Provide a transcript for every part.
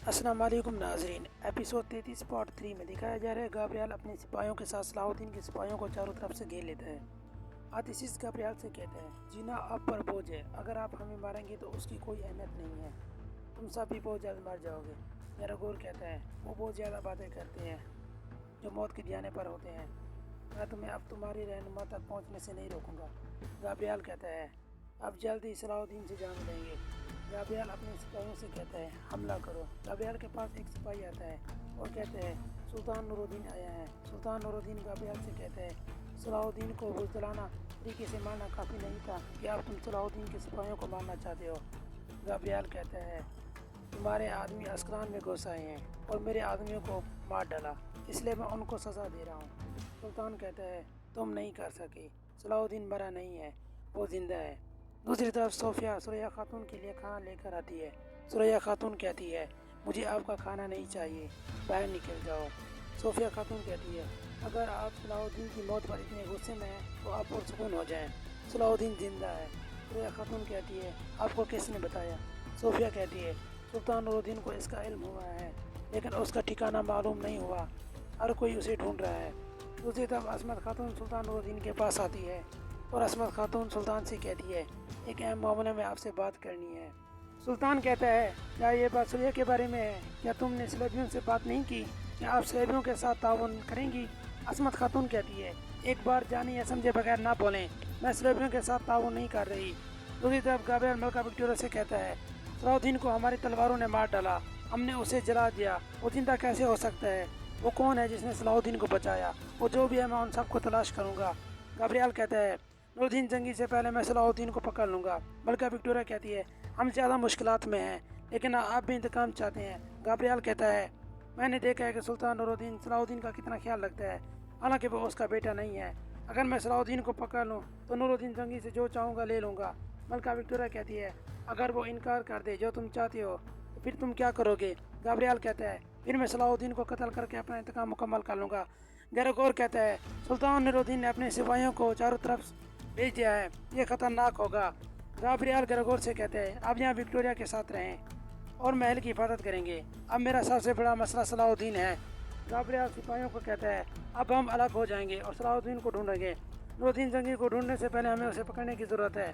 السلام علیکم ناظرین، ایپیسوڈ 33.3 میں دکھایا جا رہا ہے گابریال اپنے سپاہیوں کے ساتھ صلاح الدین کے سپاہیوں کو چاروں طرف سے گھیر لیتا ہے۔ آتشیس گابریال سے کہتا ہے، جینا آپ پر بوجھ ہے، اگر آپ ہمیں ماریں گے تو اس کی کوئی اہمیت نہیں ہے، تم سب بھی بہت جلد مر جاؤ گے۔ گیراگور کہتا ہے، وہ بہت زیادہ باتیں کرتے ہیں جو موت کے دیانے پر ہوتے ہیں، میں تمہیں اب تمہاری رہنما تک پہنچنے سے نہیں روکوں گا۔ گابریال کہتا ہے، اب جلد ہی صلاح الدین سے جان لیں گے۔ گابریال اپنے سپاہیوں سے کہتا ہے، حملہ کرو۔ گابریال کے پاس ایک سپاہی آتا ہے اور کہتا ہے، سلطان نور الدین آیا ہے۔ سلطان نور الدین گابریال سے کہتا ہے، صلاح الدین کو بزدلانہ طریقے سے مارنا کافی نہیں تھا کہ اب تم صلاح الدین کے سپاہیوں کو مارنا چاہتے ہو۔ گابریال کہتا ہے، تمہارے آدمی اسکلان میں گھس آئے ہیں اور میرے آدمیوں کو مار ڈالا، اس لیے میں ان کو سزا دے رہا ہوں۔ سلطان کہتا ہے، تم نہیں کر سکے، صلاح الدین مرا نہیں ہے، وہ زندہ ہے۔ دوسری طرف صوفیہ سریا خاتون کے لیے کھانا لے کر آتی ہے۔ سریا خاتون کہتی ہے، مجھے آپ کا کھانا نہیں چاہیے، باہر نکل جاؤ۔ صوفیہ خاتون کہتی ہے، اگر آپ صلاح الدین کی موت پر اتنے غصے میں ہیں تو آپ پرسکون ہو جائیں، صلاح الدین زندہ ہے۔ سریا خاتون کہتی ہے، آپ کو کس نے بتایا؟ صوفیہ کہتی ہے، سلطان نور الدین کو اس کا علم ہوا ہے، لیکن اس کا ٹھکانہ معلوم نہیں ہوا، ہر کوئی اسے ڈھونڈ رہا ہے۔ دوسری طرف عصمت خاتون سلطان نور الدین کے پاس آتی ہے اور عصمت خاتون سلطان سے کہتی ہے، ایک اہم معاملے میں آپ سے بات کرنی ہے۔ سلطان کہتا ہے، کیا یہ بات سریا کے بارے میں ہے؟ کیا تم نے سلیبیوں سے بات نہیں کی؟ کیا آپ سلیبیوں کے ساتھ تعاون کریں گی؟ عصمت خاتون کہتی ہے، ایک بار جانے یا سمجھے بغیر نہ بولیں، میں سلیبیوں کے ساتھ تعاون نہیں کر رہی۔ دوسری طرف گابریل ملکہ وکٹوریہ سے کہتا ہے، صلاح الدین کو ہماری تلواروں نے مار ڈالا، ہم نے اسے جلا دیا، وہ زندہ کیسے ہو سکتا ہے؟ وہ کون ہے جس نے صلاح الدین کو بچایا؟ وہ جو بھی ہے میں ان سب کو تلاش کروں گا۔ گابریل کہتا ہے، نور الدین جنگی سے پہلے میں صلاح الدین کو پکڑ لوں گا۔ ملکہ وکٹوریہ کہتی ہے، ہم زیادہ مشکلات میں ہیں لیکن آپ بھی انتقام چاہتے ہیں۔ گابریل کہتا ہے، میں نے دیکھا ہے کہ سلطان نور الدین صلاح الدین کا کتنا خیال رکھتا ہے، حالانکہ وہ اس کا بیٹا نہیں ہے۔ اگر میں صلاح الدین کو پکڑ لوں تو نور الدین جنگی سے جو چاہوں گا لے لوں گا۔ ملکہ وکٹوریہ کہتی ہے، اگر وہ انکار کر دے جو تم چاہتے ہو تو پھر تم کیا کرو گے؟ گابریل کہتا ہے، پھر میں صلاح الدین کو قتل کر کے اپنا انتقام مکمل کر لوں گا۔ گیراگور کہتا ہے، سلطان نور الدین نے اپنے سپاہیوں کو چاروں طرف بھیج دیا ہے، یہ خطرناک ہوگا۔ گابریل گیراگور سے کہتے ہیں، آپ یہاں وکٹوریہ کے ساتھ رہیں اور محل کی حفاظت کریں گے، اب میرا سب سے بڑا مسئلہ صلاح الدین ہے۔ گابریل سپاہیوں کو کہتا ہے، اب ہم الگ ہو جائیں گے اور صلاح الدین کو ڈھونڈیں گے، نور الدین جنگی کو ڈھونڈنے سے پہلے ہمیں اسے پکڑنے کی ضرورت ہے۔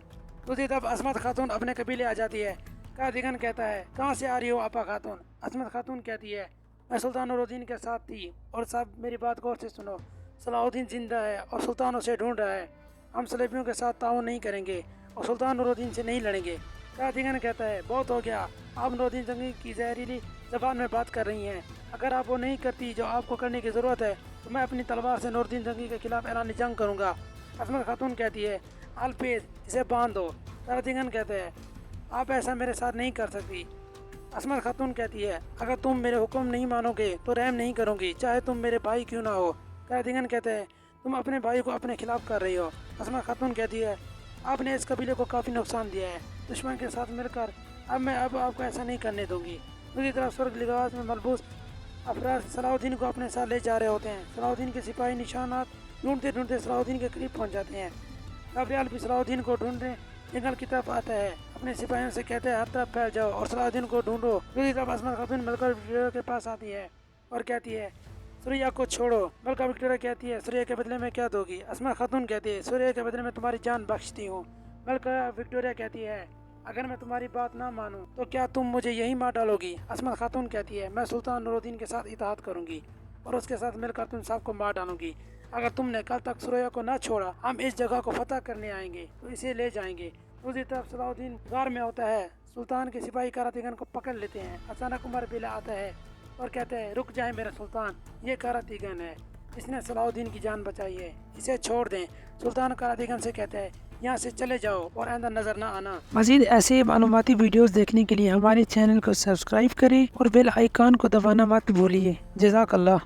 دوسری طرف عصمت خاتون اپنے قبیلے آ جاتی ہے۔ قادیگن کہتا ہے، کہاں سے آ رہی ہو آپا خاتون؟ عصمت خاتون کہتی ہے، میں سلطان نور الدین کے ساتھ تھی، اور سب میری بات غور سے سنو، صلاح الدین زندہ ہے اور سلطان اسے ڈھونڈ رہا ہے، ہم صلیبیوں کے ساتھ تعاون نہیں کریں گے اور سلطان نور الدین سے نہیں لڑیں گے۔ قادیگن کہتا ہے، بہت ہو گیا، آپ نور الدین جنگی کی زہریلی زبان میں بات کر رہی ہیں، اگر آپ وہ نہیں کرتی جو آپ کو کرنے کی ضرورت ہے تو میں اپنی تلوار سے نور الدین جنگی کے خلاف اعلان جنگ کروں گا۔ عصمت خاتون کہتی ہے، الفیظ اسے باندھ دو۔ قادیگن کہتے ہیں، آپ ایسا میرے ساتھ نہیں کر سکتی۔ عصمت خاتون کہتی ہے، اگر تم میرے حکم نہیں مانو گے تو رحم نہیں کروں گی، چاہے تم میرے بھائی کیوں نہ ہو۔ قادیگن کہتے ہیں، تم اپنے بھائی کو اپنے خلاف کر رہی ہو۔ عصمت خاتون کہتی ہے، آپ نے اس قبیلے کو کافی نقصان دیا ہے، دشمن کے ساتھ مل کر میں آپ کو ایسا نہیں کرنے دوں گی۔ دوسری طرف سرخ لباس میں ملبوس افراد صلاح الدین کو اپنے ساتھ لے جا رہے ہوتے ہیں۔ صلاح الدین کے سپاہی نشانات ڈھونڈتے ڈھونڈتے صلاح الدین کے قریب پہنچ جاتے ہیں۔ گابریل بھی صلاح الدین کو ڈھونڈنے جنگل کی طرف آتا ہے، اپنے سپاہیوں سے کہتے ہیں، ہر طرف پھیل جاؤ اور صلاح الدین کو ڈھونڈو۔ دوسری طرف عصمت خاتون ملکہ وکٹوریہ کے پاس آتی ہے اور کہتی ہے، سریا کو چھوڑو۔ ملکہ وکٹوریہ کہتی ہے، سریا کے بدلے میں کیا دو گی؟ عصمت خاتون کہتی ہے، سریا کے بدلے میں تمہاری جان بخشتی ہوں۔ ملکہ وکٹوریہ کہتی ہے، اگر میں تمہاری بات نہ مانوں تو کیا تم مجھے یہی مار ڈالو گی؟ عصمت خاتون کہتی ہے، میں سلطان نور الدین کے ساتھ اطاعت کروں گی اور اس کے ساتھ مل کر تم سب کو مار ڈالوں گی۔ اگر تم نے کل تک سریا کو نہ چھوڑا، ہم اس جگہ کو فتح کرنے آئیں گے تو اسے لے جائیں گے۔ دوسری طرف صلاح الدین غار میں ہوتا ہے، سلطان کے سپاہی قراتیگن کو پکڑ لیتے ہیں۔ اچانک عمر بلا آتا ہے اور کہتے ہیں، رک جائیں میرے سلطان، یہ قراتیگن ہے، اس نے صلاح الدین کی جان بچائی ہے، اسے چھوڑ دیں۔ سلطان قراتیگن سے کہتے ہیں، یہاں سے چلے جاؤ اور آئندہ نظر نہ آنا۔ مزید ایسے معلوماتی ویڈیوز دیکھنے کے لیے ہمارے چینل کو سبسکرائب کریں اور بیل آئیکن کو دبانا مت بھولیے۔ جزاک اللہ۔